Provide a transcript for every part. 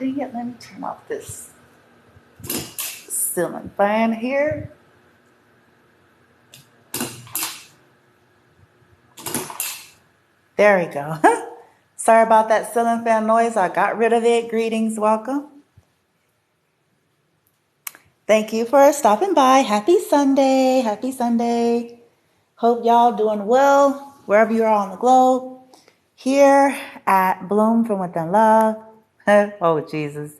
Dang it, let me turn off this ceiling fan here. There we go. Sorry about that ceiling fan noise. I got rid of it. Greetings, welcome. Thank you for stopping by. Happy Sunday. Happy Sunday. Hope y'all doing well wherever you are on the globe. Here at Bloom from Within Love. Oh, Jesus.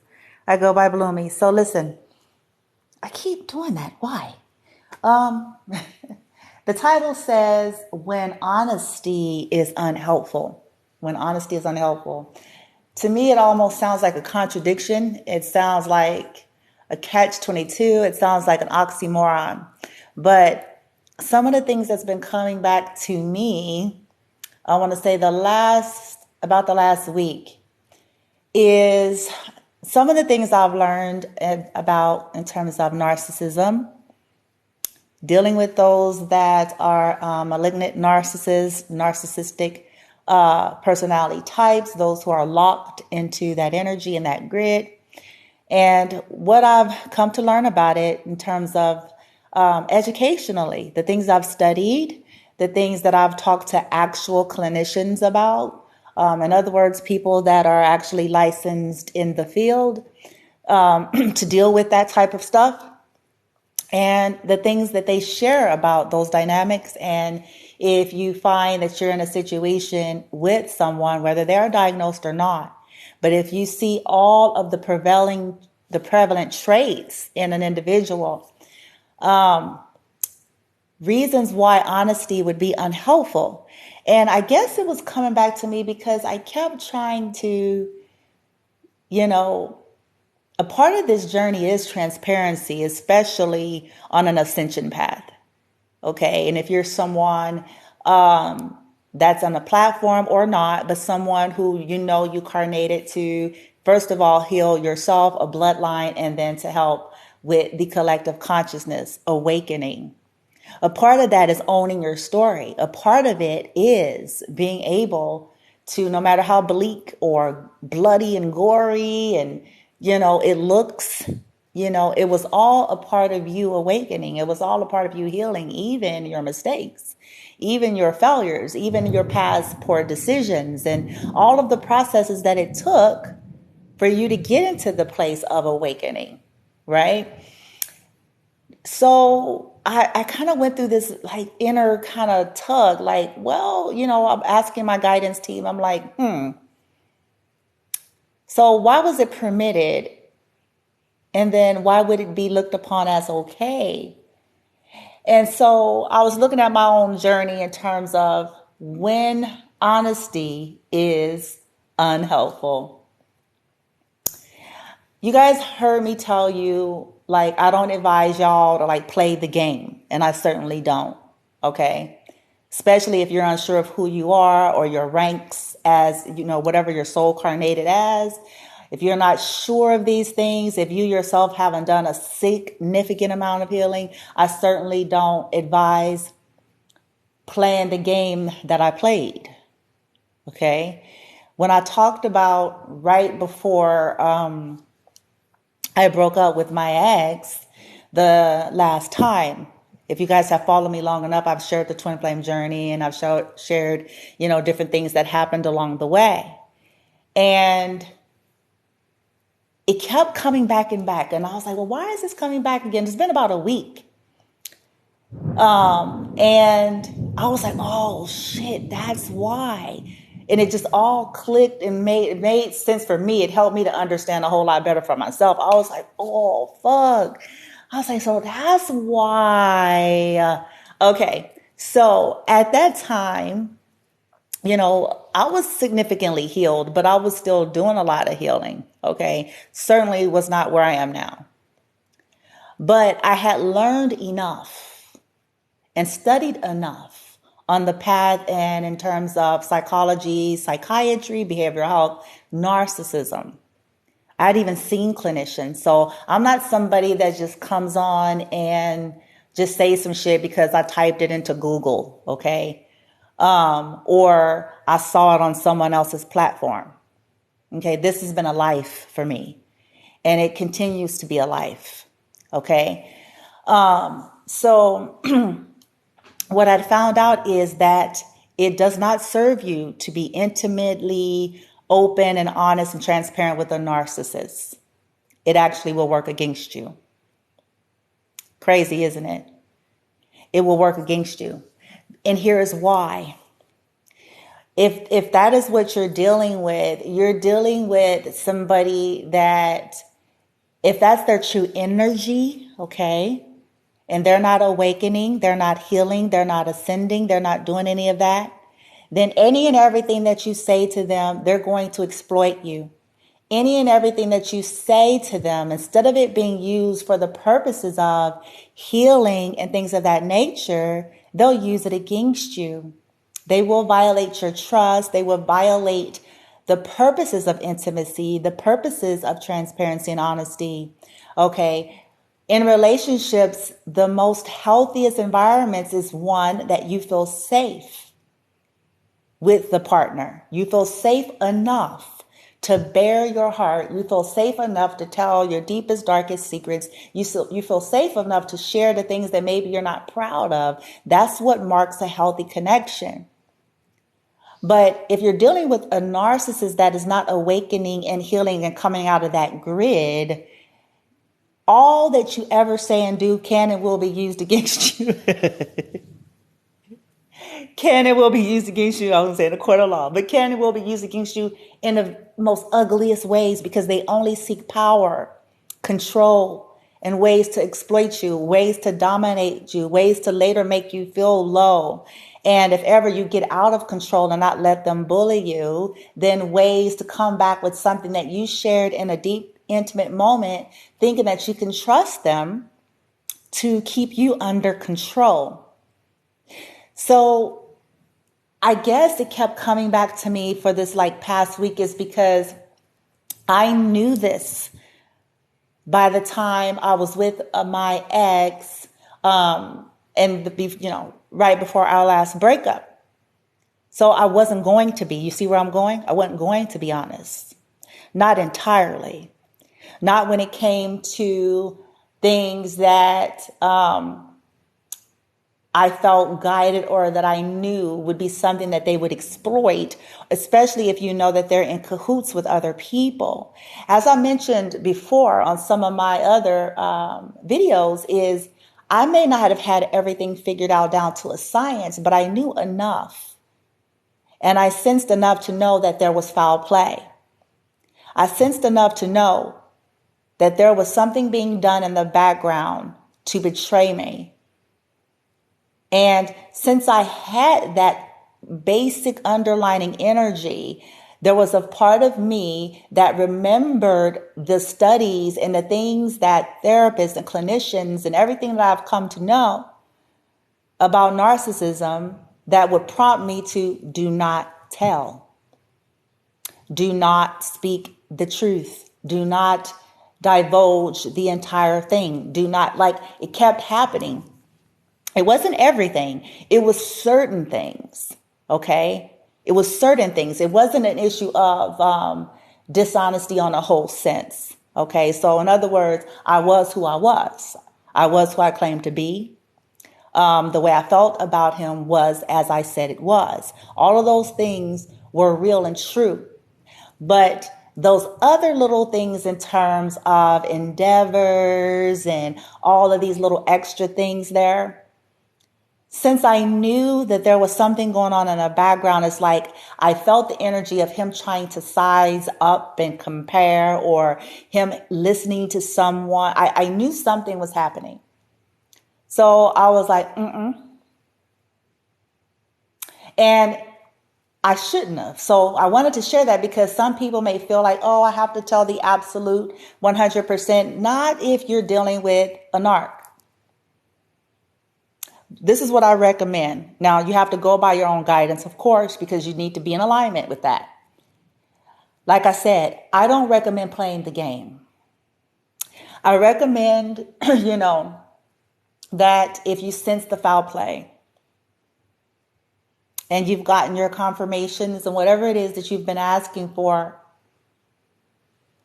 I go by Bloomy. So listen, I keep doing that. Why? The title says, when honesty is unhelpful. When honesty is unhelpful. To me, it almost sounds like a contradiction. It sounds like a catch-22. It sounds like an oxymoron. But some of the things that's been coming back to me, I want to say about the last week, is some of the things I've learned about in terms of narcissism, dealing with those that are malignant narcissistic personality types, those who are locked into that energy and that grid. And what I've come to learn about it in terms of educationally, the things I've studied, the things that I've talked to actual clinicians about, in other words, people that are actually licensed in the field to deal with that type of stuff, and the things that they share about those dynamics. And if you find that you're in a situation with someone, whether they are diagnosed or not, but if you see all of the prevalent traits in an individual, reasons why honesty would be unhelpful. And I guess it was coming back to me because I kept trying to, a part of this journey is transparency, especially on an ascension path. Okay. And if you're someone that's on a platform or not, but someone who you carnated to, first of all, heal yourself, a bloodline, and then to help with the collective consciousness awakening. A part of that is owning your story. A part of it is being able to, no matter how bleak or bloody and gory and it looks, it was all a part of you awakening. It was all a part of you healing, even your mistakes, even your failures, even your past poor decisions, and all of the processes that it took for you to get into the place of awakening, right? So I kind of went through this inner kind of tug, I'm asking my guidance team, I'm like, so why was it permitted? And then why would it be looked upon as okay? And so I was looking at my own journey in terms of when honesty is unhelpful. You guys heard me tell you, I don't advise y'all to play the game. And I certainly don't. Okay. Especially if you're unsure of who you are or your ranks as, whatever your soul carnated as. If you're not sure of these things, if you yourself haven't done a significant amount of healing, I certainly don't advise playing the game that I played. Okay. When I talked about right before I broke up with my ex the last time, if you guys have followed me long enough, I've shared the twin flame journey and I've shared, different things that happened along the way. And it kept coming back and back. And I was like, well, why is this coming back again? It's been about a week. And I was like, oh shit, that's why. And it just all clicked and made sense for me. It helped me to understand a whole lot better for myself. I was like, oh, fuck. I was like, so that's why. Okay. So at that time, I was significantly healed, but I was still doing a lot of healing. Okay. Certainly was not where I am now. But I had learned enough and studied enough on the path and in terms of psychology, psychiatry, behavioral health, narcissism. I'd even seen clinicians. So I'm not somebody that just comes on and just says some shit because I typed it into Google, okay? Or I saw it on someone else's platform. Okay, this has been a life for me, and it continues to be a life. Okay, so what I found out is that it does not serve you to be intimately open and honest and transparent with a narcissist. It actually will work against you. Crazy, isn't it? It will work against you. And here's why. If that is what you're dealing with somebody that, if that's their true energy, okay, and they're not awakening, they're not healing, they're not ascending, they're not doing any of that, then any and everything that you say to them, they're going to exploit you. Any and everything that you say to them, instead of it being used for the purposes of healing and things of that nature, they'll use it against you. They will violate your trust. They will violate the purposes of intimacy, the purposes of transparency and honesty. Okay. In relationships, the most healthiest environments is one that you feel safe with the partner. You feel safe enough to bare your heart. You feel safe enough to tell your deepest, darkest secrets. You feel safe enough to share the things that maybe you're not proud of. That's what marks a healthy connection. But if you're dealing with a narcissist that is not awakening and healing and coming out of that grid, all that you ever say and do can and will be used against you. Can and will be used against you. I was going to say in a court of law, but can and will be used against you in the most ugliest ways, because they only seek power, control, and ways to exploit you, ways to dominate you, ways to later make you feel low. And if ever you get out of control and not let them bully you, then ways to come back with something that you shared in a deep, intimate moment, thinking that you can trust them to keep you under control. So I guess it kept coming back to me for this past week is because I knew this by the time I was with my ex, right before our last breakup. So I wasn't going to be, you see where I'm going? I wasn't going to be honest. Not entirely. Not when it came to things that, I felt guided or that I knew would be something that they would exploit, especially if you know that they're in cahoots with other people. As I mentioned before on some of my other videos, is I may not have had everything figured out down to a science, but I knew enough. And I sensed enough to know that there was foul play. I sensed enough to know that there was something being done in the background to betray me. And since I had that basic underlining energy, there was a part of me that remembered the studies and the things that therapists and clinicians and everything that I've come to know about narcissism that would prompt me to do not tell. Do not speak the truth. Do not divulge the entire thing. Do not, it kept happening. It wasn't everything. It was certain things. Okay. It was certain things. It wasn't an issue of dishonesty on a whole sense. Okay. So in other words, I was who I was. I was who I claimed to be. The way I felt about him was as I said it was. All of those things were real and true. But those other little things in terms of endeavors and all of these little extra things there, since I knew that there was something going on in the background, it's like I felt the energy of him trying to size up and compare, or him listening to someone. I knew something was happening. So I was like, And I shouldn't have. So I wanted to share that because some people may feel like, oh, I have to tell the absolute 100%. Not if you're dealing with a narc. This is what I recommend. Now, you have to go by your own guidance, of course, because you need to be in alignment with that. Like I said, I don't recommend playing the game. I recommend, that if you sense the foul play and you've gotten your confirmations and whatever it is that you've been asking for,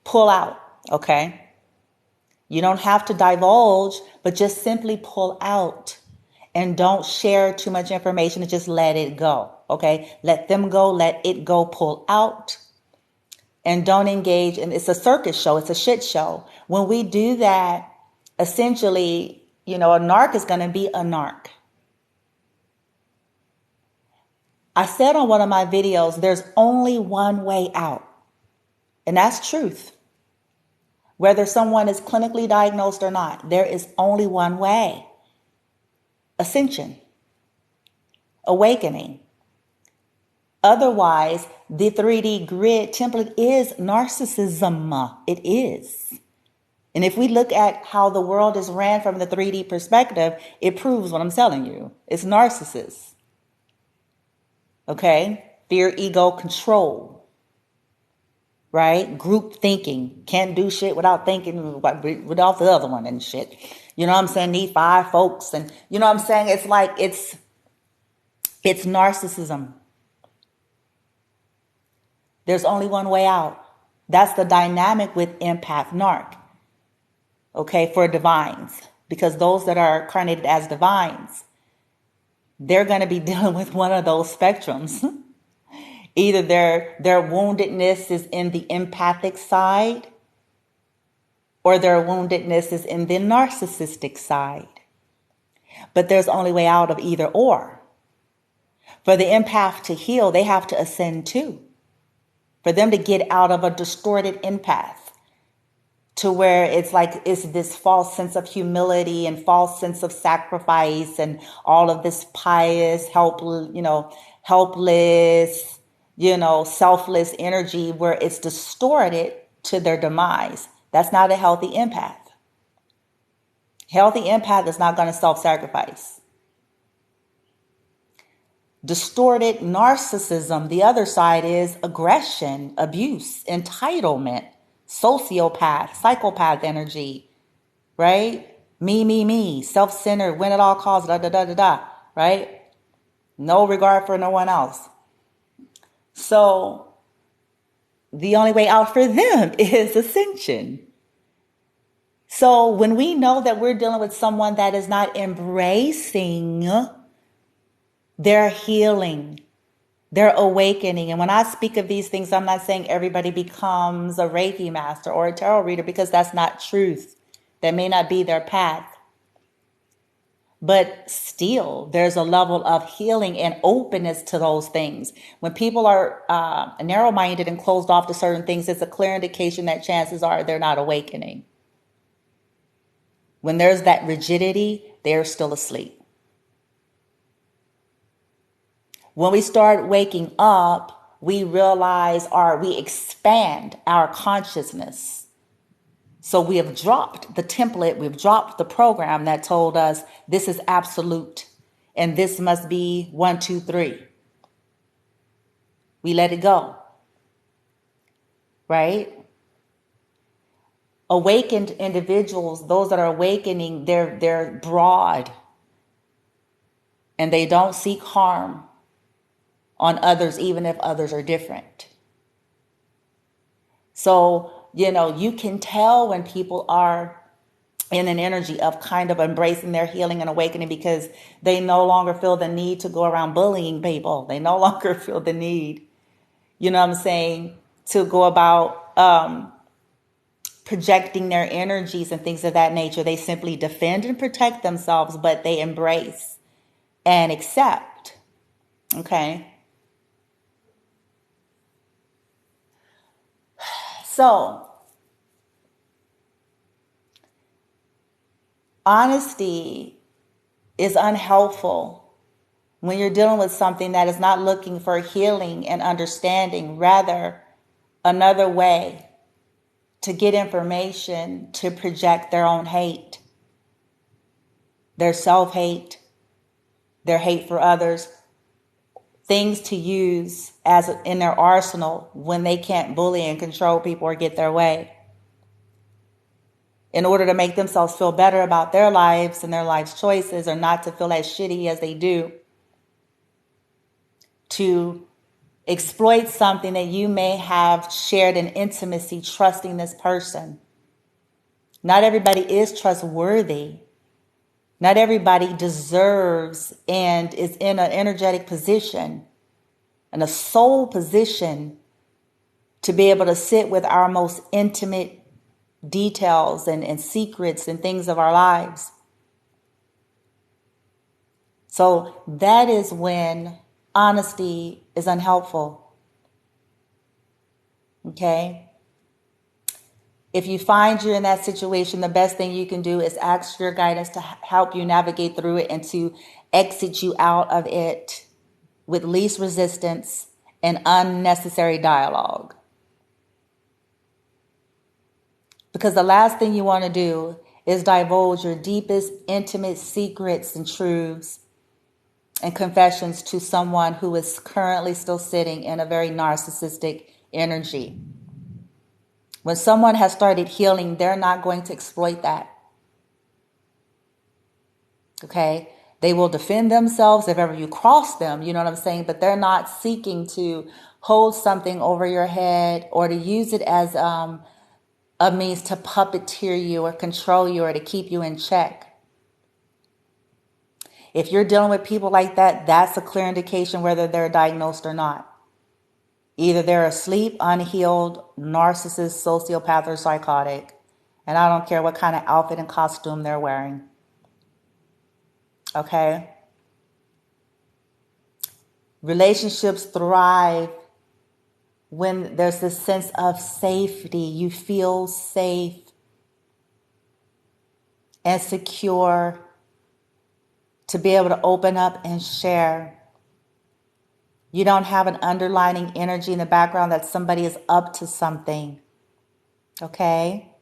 pull out, okay? You don't have to divulge, but just simply pull out and don't share too much information and just let it go, okay? Let them go, let it go, pull out, and don't engage. And it's a circus show, it's a shit show. When we do that, essentially, a narc is going to be a narc. I said on one of my videos, there's only one way out, and that's truth. Whether someone is clinically diagnosed or not, there is only one way. Ascension. Awakening. Otherwise, the 3D grid template is narcissism. It is. And if we look at how the world is ran from the 3D perspective, it proves what I'm telling you. It's narcissists. Okay? Fear, ego, control. Right? Group thinking. Can't do shit without thinking without the other one and shit. You know what I'm saying? Need 5 folks. And you know what I'm saying? It's like, it's narcissism. There's only one way out. That's the dynamic with empath narc. Okay? For divines. Because those that are incarnated as divines, they're going to be dealing with one of those spectrums. Either their woundedness is in the empathic side, or their woundedness is in the narcissistic side. But there's only way out of either or. For the empath to heal, they have to ascend too. For them to get out of a distorted empath to where it's like, it's this false sense of humility and false sense of sacrifice and all of this pious, helpless, selfless energy where it's distorted to their demise. That's not a healthy empath. Healthy empath is not going to self-sacrifice. Distorted narcissism, the other side, is aggression, abuse, entitlement, sociopath, psychopath energy, right? Me, self-centered, win at all costs, right? No regard for no one else. So the only way out for them is ascension. So when we know that we're dealing with someone that is not embracing their healing, their awakening. And when I speak of these things, I'm not saying everybody becomes a Reiki master or a tarot reader, because that's not truth. That may not be their path. But still, there's a level of healing and openness to those things. When people are narrow-minded and closed off to certain things, it's a clear indication that chances are they're not awakening. When there's that rigidity, they're still asleep. When we start waking up, we realize, we expand our consciousness. So we have dropped the template, we've dropped the program that told us this is absolute and this must be 1, 2, 3. We let it go. Right? Awakened individuals, those that are awakening, they're broad and they don't seek harm on others, even if others are different. So, you can tell when people are in an energy of kind of embracing their healing and awakening, because they no longer feel the need to go around bullying people. They no longer feel the need, to go about projecting their energies and things of that nature. They simply defend and protect themselves, but they embrace and accept. Okay? So, honesty is unhelpful when you're dealing with something that is not looking for healing and understanding, rather another way to get information to project their own hate, their self-hate, their hate for others, things to use as in their arsenal when they can't bully and control people or get their way, in order to make themselves feel better about their lives and their life's choices, or not to feel as shitty as they do, to exploit something that you may have shared in intimacy, trusting this person. Not everybody is trustworthy. Not everybody deserves and is in an energetic position, in a soul position, to be able to sit with our most intimate details and secrets and things of our lives. So that is when honesty is unhelpful. Okay? If you find you're in that situation, the best thing you can do is ask your guidance to help you navigate through it and to exit you out of it with least resistance and unnecessary dialogue. Because the last thing you want to do is divulge your deepest, intimate secrets and truths and confessions to someone who is currently still sitting in a very narcissistic energy. When someone has started healing, they're not going to exploit that. Okay? They will defend themselves if ever you cross them, you know what I'm saying? But they're not seeking to hold something over your head or to use it as a means to puppeteer you or control you or to keep you in check. If you're dealing with people like that, that's a clear indication whether they're diagnosed or not. Either they're asleep, unhealed, narcissist, sociopath, or psychotic. And I don't care what kind of outfit and costume they're wearing. Okay? Relationships thrive when there's this sense of safety. You feel safe and secure to be able to open up and share. You don't have an underlining energy in the background that somebody is up to something. Okay?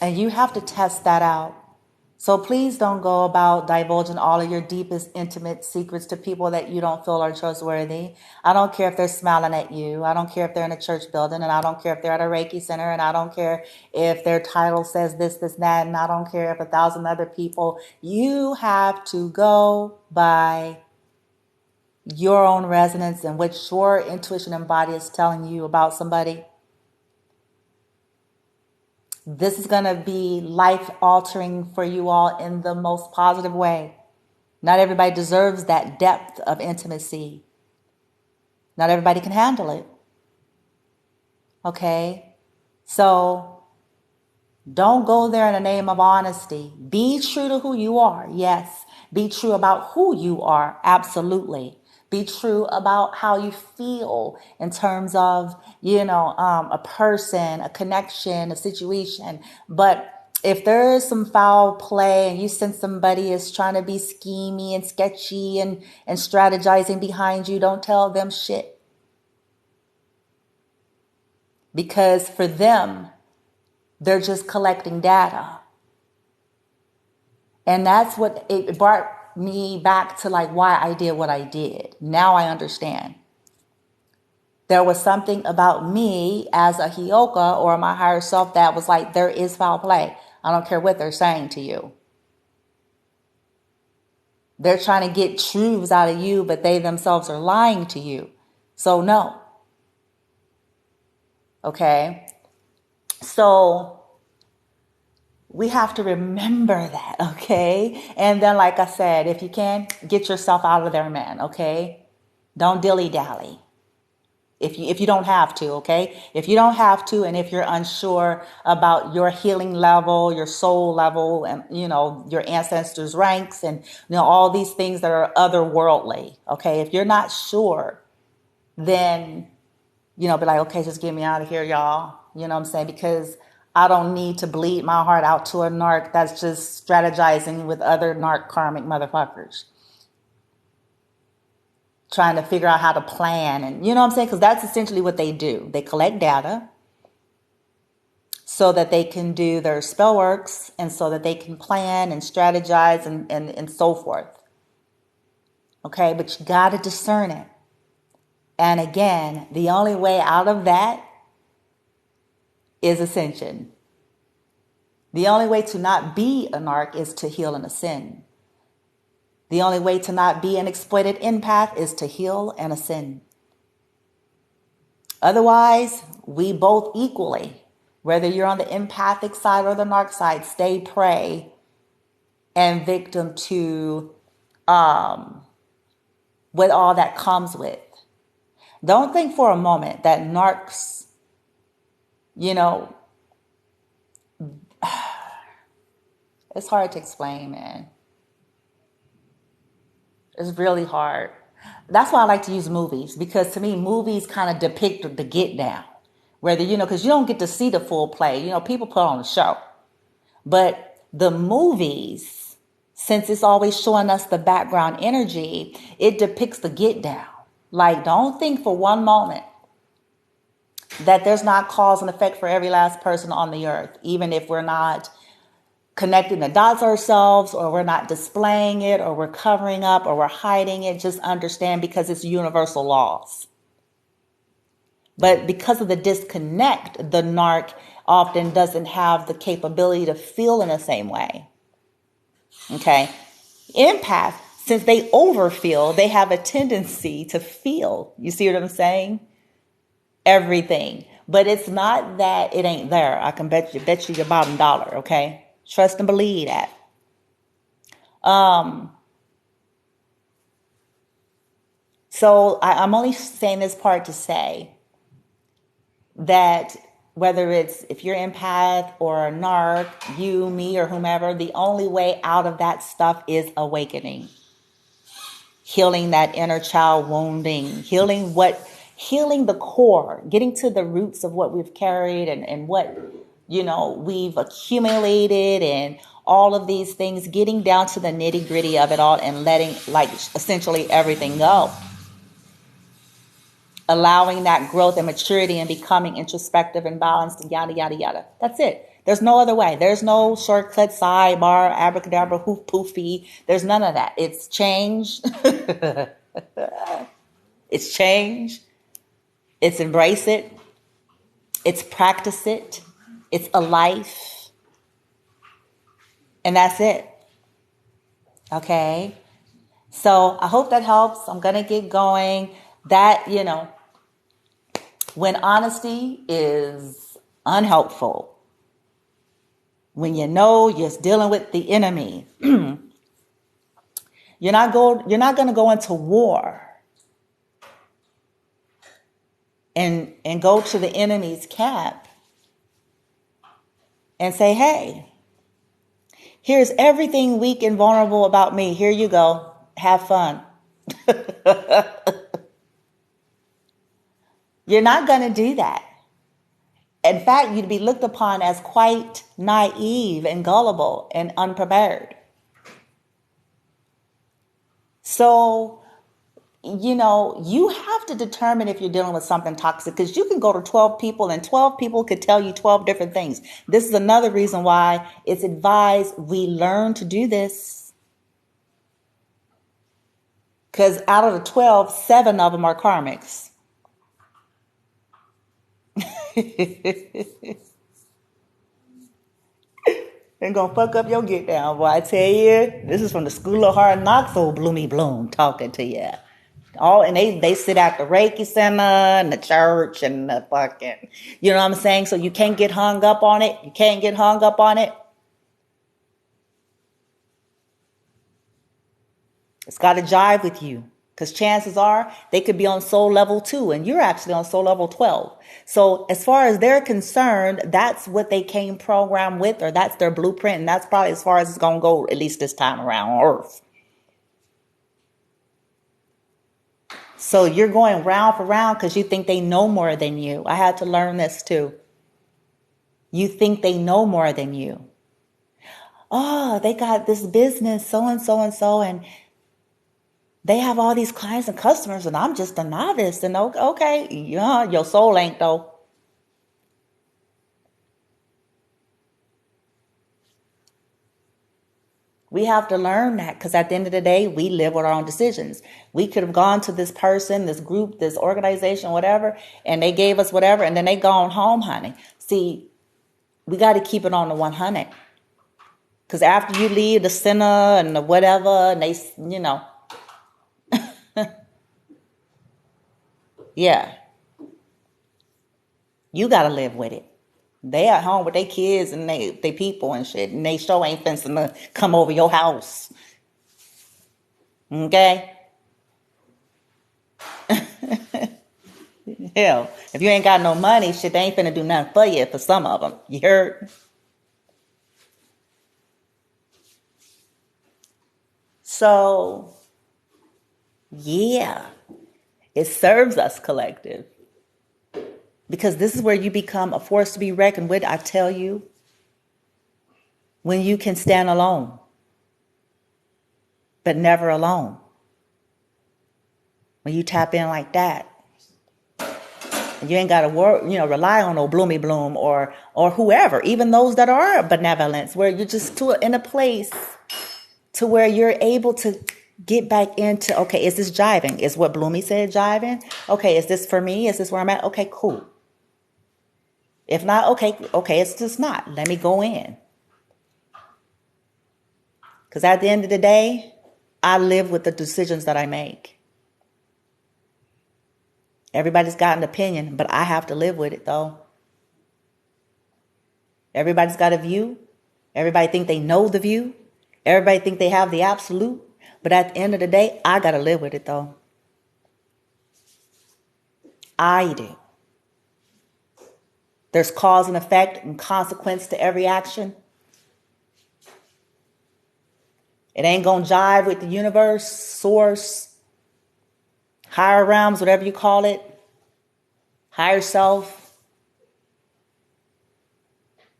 And you have to test that out. So please don't go about divulging all of your deepest, intimate secrets to people that you don't feel are trustworthy. I don't care if they're smiling at you. I don't care if they're in a church building. And I don't care if they're at a Reiki center. And I don't care if their title says this, that. And I don't care if 1,000 other people. You have to go by your own resonance and what your intuition and body is telling you about somebody. This is going to be life-altering for you all in the most positive way. Not everybody deserves that depth of intimacy. Not everybody can handle it. Okay? So don't go there in the name of honesty. Be true to who you are. Yes. Be true about who you are. Absolutely. Be true about how you feel in terms of, a person, a connection, a situation. But if there is some foul play and you sense somebody is trying to be schemy and sketchy and strategizing behind you, don't tell them shit. Because for them, they're just collecting data. And that's what it brought me back to, like, why I did what I did. Now I understand. There was something about me as a Hioka or my higher self that was like, there is foul play. I don't care what they're saying to you. They're trying to get truths out of you, but they themselves are lying to you. So no. Okay? So we have to remember that, okay? And then, like I said, if you can, get yourself out of there, man, okay? Don't dilly-dally. If you don't have to, okay? If you don't have to, and if you're unsure about your healing level, your soul level, and, your ancestors' ranks, and, all these things that are otherworldly, okay? If you're not sure, then, be like, okay, just get me out of here, y'all. You know what I'm saying? Because I don't need to bleed my heart out to a narc that's just strategizing with other narc karmic motherfuckers. Trying to figure out how to plan. And you know what I'm saying? Because that's essentially what they do. They collect data so that they can do their spell works and so that they can plan and strategize and so forth. Okay? But you got to discern it. And again, the only way out of that is ascension. The only way to not be a narc is to heal and ascend. The only way to not be an exploited empath is to heal and ascend. Otherwise, we both equally, whether you're on the empathic side or the narc side, stay prey and victim to what all that comes with. Don't think for a moment that narcs, you know, it's hard to explain, man. It's really hard. That's why I like to use movies, because to me, movies kind of depict the get down. Whether, because you don't get to see the full play. People put on a show. But the movies, since it's always showing us the background energy, it depicts the get down. Like, don't think for one moment that there's not cause and effect for every last person on the earth, even if we're not connecting the dots ourselves, or we're not displaying it, or we're covering up, or we're hiding it. Just understand, because it's universal laws. But because of the disconnect, the narc often doesn't have the capability to feel in the same way. Okay? Empath, since they overfeel, they have a tendency to feel. You see what I'm saying? Everything. But it's not that it ain't there. I can bet you your bottom dollar, okay? Trust and believe that. So I'm only saying this part to say that whether it's, if you're empath or a narc, you, me, or whomever, the only way out of that stuff is awakening. Healing that inner child wounding, healing the core, getting to the roots of what we've carried and what, we've accumulated, and all of these things, getting down to the nitty gritty of it all and letting, like, essentially everything go. Allowing that growth and maturity and becoming introspective and balanced and yada, yada, yada. That's it. There's no other way. There's no shortcut, sidebar, abracadabra, hoof, poofy. There's none of that. It's change. It's change. It's embrace it. It's practice it. It's a life. And that's it. Okay? So I hope that helps. I'm going to get going. That, when honesty is unhelpful, when you're dealing with the enemy, you're not going to go into war and go to the enemy's camp and say, hey, here's everything weak and vulnerable about me. Here you go. Have fun. You're not going to do that. In fact, you'd be looked upon as quite naive and gullible and unprepared. So, you have to determine if you're dealing with something toxic, because you can go to 12 people and 12 people could tell you 12 different things. This is another reason why it's advised we learn to do this. Because out of the 12, 7 of them are karmics. They're gonna fuck up your get down, boy. I tell you, this is from the School of Hard Knocks, old Bloomy Bloom talking to you. And they sit at the Reiki Center and the church and the fucking, you know what I'm saying? So you can't get hung up on it. You can't get hung up on it. It's got to jive with you. Because chances are they could be on soul level 2 and you're actually on soul level 12. So as far as they're concerned, that's what they came programmed with, or that's their blueprint. And that's probably as far as it's going to go, at least this time around on Earth. So you're going round for round because you think they know more than you. I had to learn this too. You think they know more than you. Oh, they got this business, so and so and so, and they have all these clients and customers, and I'm just a novice. And okay, yeah, your soul ain't though. We have to learn that, because at the end of the day, we live with our own decisions. We could have gone to this person, this group, this organization, whatever, and they gave us whatever, and then they gone home, honey. See, we got to keep it on the 100. Because after you leave the center and the whatever, and they, yeah. You got to live with it. They at home with their kids and they people and shit, and they sure ain't fencing to come over your house. Okay? Hell, if you ain't got no money, shit, they ain't finna do nothing for you for some of them. You heard? So, yeah, it serves us, collective. Because this is where you become a force to be reckoned with, I tell you. When you can stand alone, but never alone. When you tap in like that. You ain't got to rely on no bloomy bloom or whoever, even those that are benevolent, where you're just in a place to where you're able to get back into, okay, is this jiving? Is what Bloomy said jiving? Okay, is this for me? Is this where I'm at? Okay, cool. If not, okay, it's just not. Let me go in. Because at the end of the day, I live with the decisions that I make. Everybody's got an opinion, but I have to live with it, though. Everybody's got a view. Everybody think they know the view. Everybody think they have the absolute. But at the end of the day, I got to live with it, though. I do. There's cause and effect and consequence to every action. It ain't going to jive with the universe, source, higher realms, whatever you call it, higher self.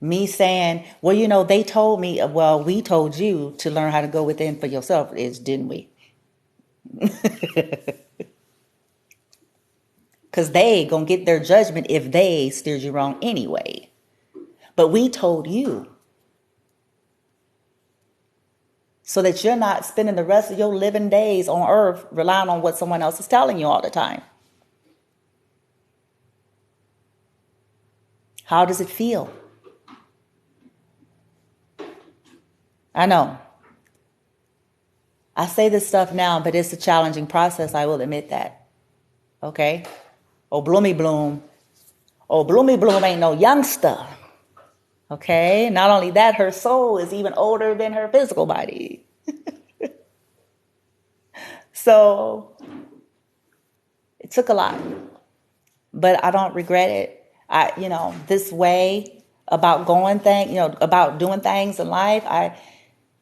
Me saying, well, they told me, well, we told you to learn how to go within for yourself, didn't we? Because they going to get their judgment if they steered you wrong anyway. But we told you. So that you're not spending the rest of your living days on earth relying on what someone else is telling you all the time. How does it feel? I know. I say this stuff now, but it's a challenging process. I will admit that. Okay? Oh, Bloomy Bloom ain't no youngster. Okay? Not only that, her soul is even older than her physical body. So, it took a lot. But I don't regret it. This way about about doing things in life,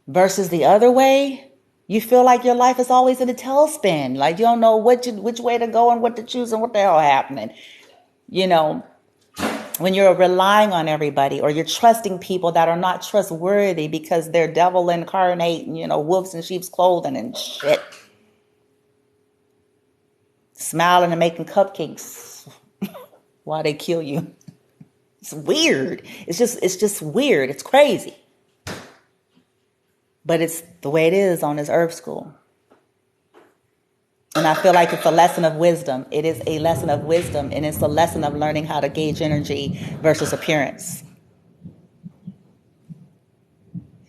versus the other way, you feel like your life is always in a tailspin. Like you don't know which way to go and what to choose and what the hell happening. When you're relying on everybody or you're trusting people that are not trustworthy because they're devil incarnate and, wolves in sheep's clothing and shit. Smiling and making cupcakes while they kill you. It's weird. It's just weird. It's crazy. But it's the way it is on this earth school. And I feel like it's a lesson of wisdom. It is a lesson of wisdom, and it's a lesson of learning how to gauge energy versus appearance.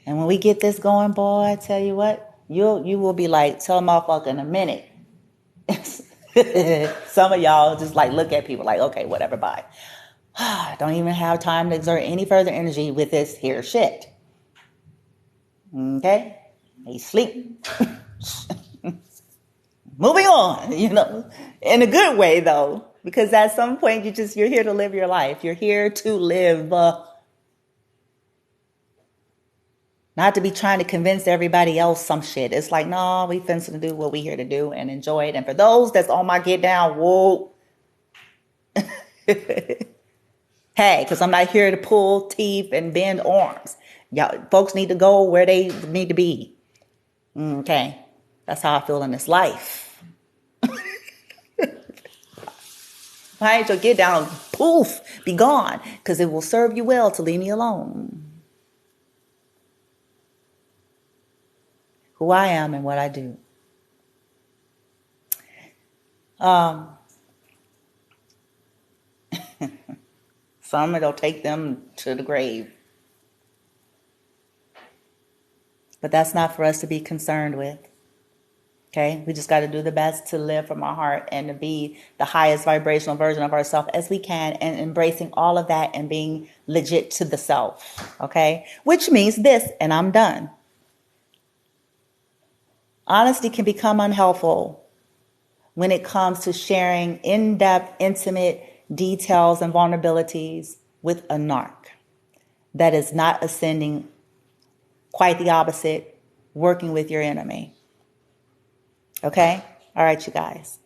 And when we get this going, boy, I tell you what, you will be like, tell motherfucker in a minute. Some of y'all just look at people like, okay, whatever, bye. Don't even have time to exert any further energy with this here shit. Okay? They sleep. Moving on, in a good way though, because at some point you're here to live your life. You're here to live, not to be trying to convince everybody else some shit. It's like, no, we finna to do what we here to do and enjoy it. And for those that's on my get down, whoa. Hey, because I'm not here to pull teeth and bend arms. Y'all, folks need to go where they need to be. Okay, that's how I feel in this life. Why ain't you get down, poof, be gone, because it will serve you well to leave me alone. Who I am and what I do. Some it'll take them to the grave. But that's not for us to be concerned with. Okay, we just got to do the best to live from our heart and to be the highest vibrational version of ourselves as we can, and embracing all of that and being legit to the self. Okay, which means this, and I'm done. Honesty can become unhelpful when it comes to sharing in-depth, intimate details and vulnerabilities with a narc that is not ascending, quite the opposite, working with your enemy. Okay? All right, you guys.